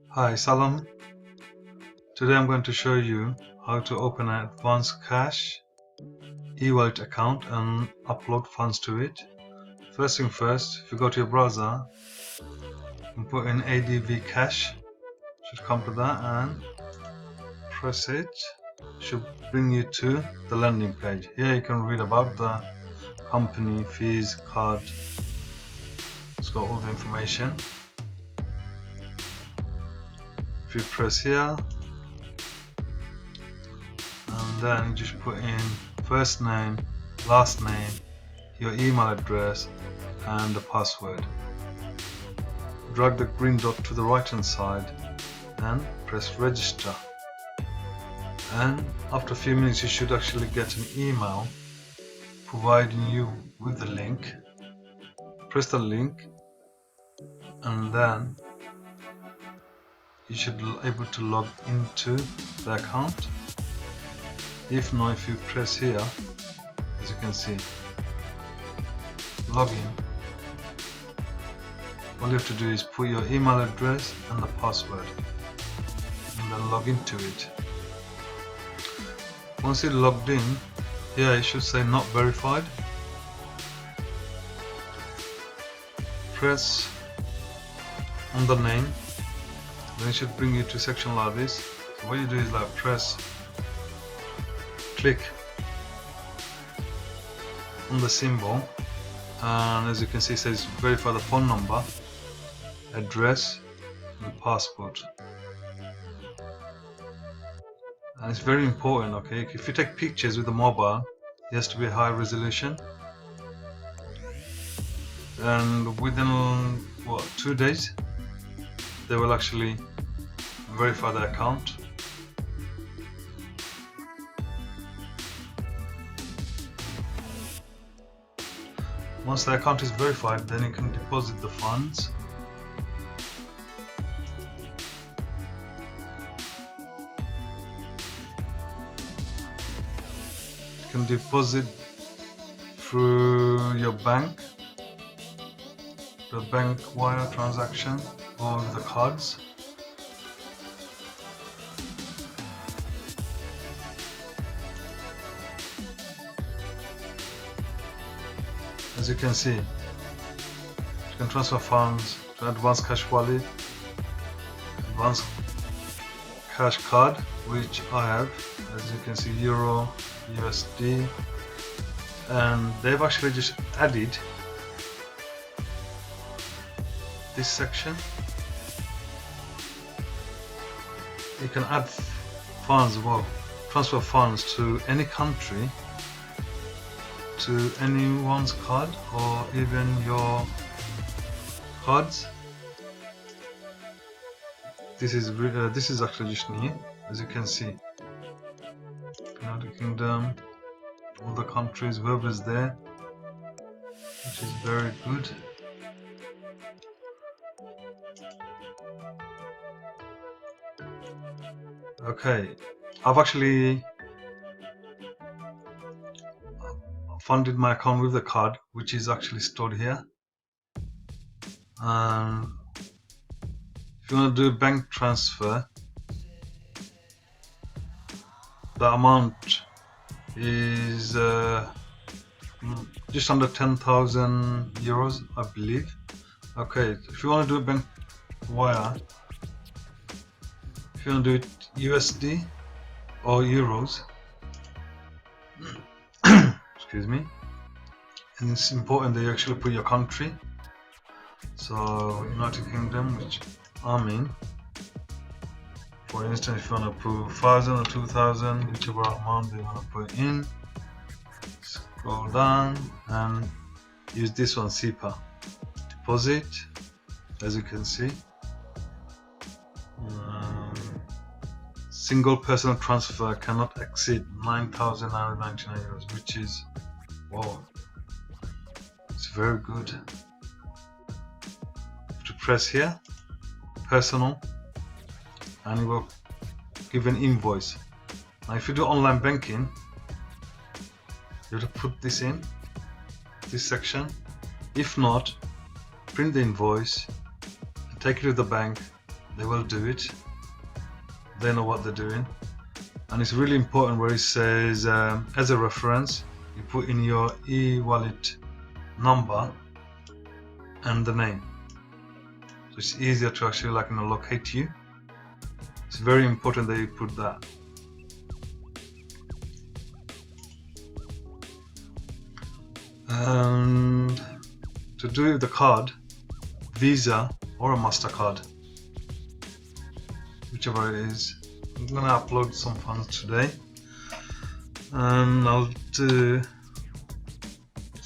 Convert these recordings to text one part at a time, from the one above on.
Hi, Salam. Today I'm going to show you how to open an Advcash e-wallet account and upload funds to it. First thing first, if you go to your browser and put in Advcash, should come to that and press it. Should bring you to the landing page. Here you can read about the company, fees, card. It's got all the information. If you press here, and then you just put in first name, last name, your email address and the password. Drag the green dot to the right hand side and press register, and after a few minutes you should actually get an email providing you with the link. Press the link and then you should be able to log into the account. If not, if you press here, as you can see, login, all you have to do is put your email address and the password and then log into it. Once you're logged in, here it should say not verified. Press on the name, then it should bring you to a section like this. So what you do is click on the symbol, and as you can see it says verify the phone number, address and passport. And it's very important, okay? If you take pictures with the mobile, it has to be high resolution, and within 2 days they will actually verify the account. Once the account is verified, then you can deposit the funds. You can deposit through your bank, the bank wire transaction, or the cards. As you can see, you can transfer funds to Advcash wallet, Advcash card, which I have. As you can see, Euro, USD, and they've actually just added this section. You can add funds, transfer funds to any country, to anyone's card or even your cards. This is actually just new, as you can see. United Kingdom, all the countries, whoever's there, which is very good. Okay, I've actually funded my account with the card, which is actually stored here. If you want to do a bank transfer, the amount is just under 10,000 euros, I believe. Okay, if you want to do a bank wire, if you want to do it USD or euros, excuse me, and it's important that you actually put your country. So United Kingdom, which I'm in. For instance, if you want to put 1,000 or 2,000, whichever amount you want to put in, scroll down and use this one, SEPA. Deposit, as you can see. Single personal transfer cannot exceed 9,999 euros, which is, wow, it's very good. To press here, personal, and it will give an invoice. Now if you do online banking, you have to put this in this section. If not, print the invoice, take it to the bank, they will do it. They know what they're doing. And it's really important where it says as a reference, you put in your e-wallet number and the name, so it's easier to actually locate you. It's very important that you put that. And to do it with the card, Visa or a MasterCard, whichever it is. I'm gonna upload some funds today, and I'll do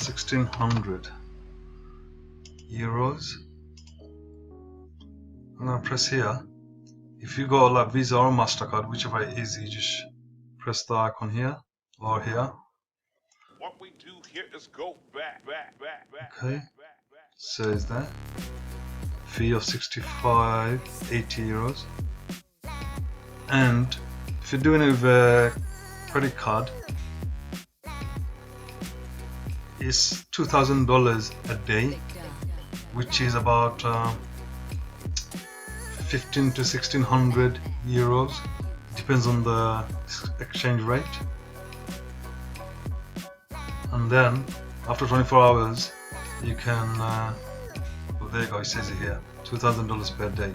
1,600 euros. I'm gonna press here. If you go like Visa or MasterCard, whichever it is, you just press the icon here or here. What we do here is go back. Okay, says that fee of 65.80 euros. And if you're doing it with a credit card, it's $2,000 a day, which is about 15 to 1,600 euros. Depends on the exchange rate. And then after 24 hours, you can. Well, there you go. It says it here, $2,000 per day.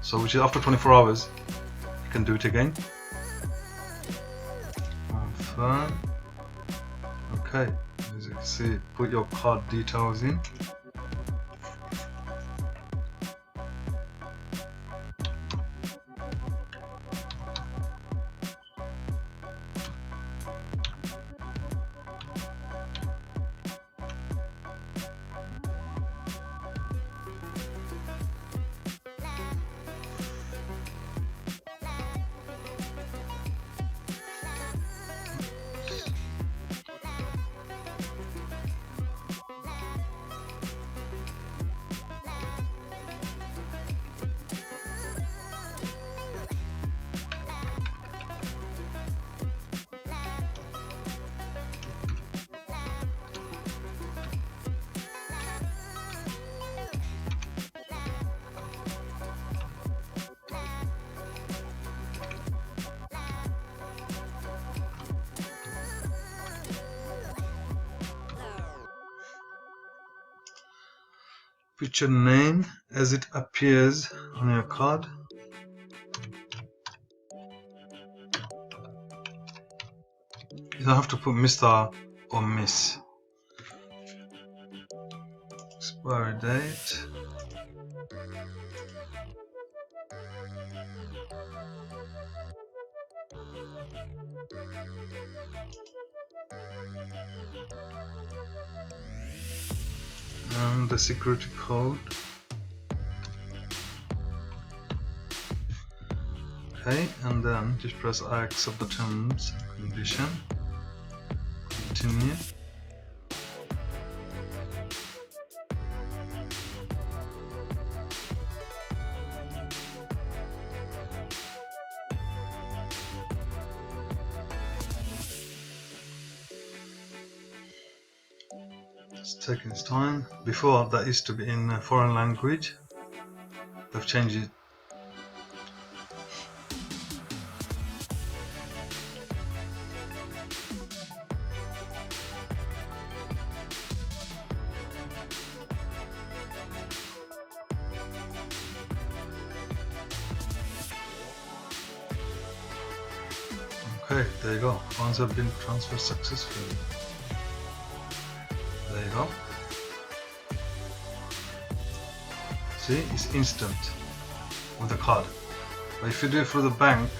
So which is after 24 hours, you can do it again. Confirm. Okay, as you can see, put your card details in. Put your name as it appears on your card. You don't have to put Mr. or Miss. Expiry date. And the security code. Okay, and then just press I accept the terms and condition. Continue. It's taking its time. Before that used to be in a foreign language. They've changed it. Okay, there you go. Funds have been transferred successfully. There you go. See, it's instant with the card. But if you do it through the bank,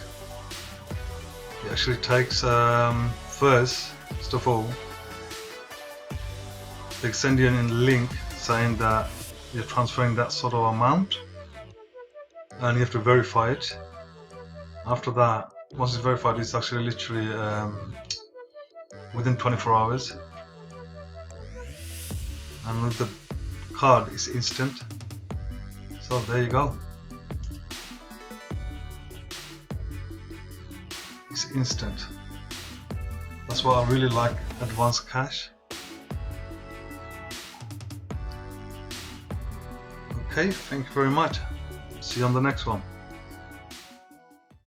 it actually takes first of all, they send you a link saying that you're transferring that sort of amount, and you have to verify it. After that, once it's verified, it's actually literally within 24 hours. And with the card, it's instant. So there you go. It's instant. That's what I really like Advcash. Okay, thank you very much. See you on the next one.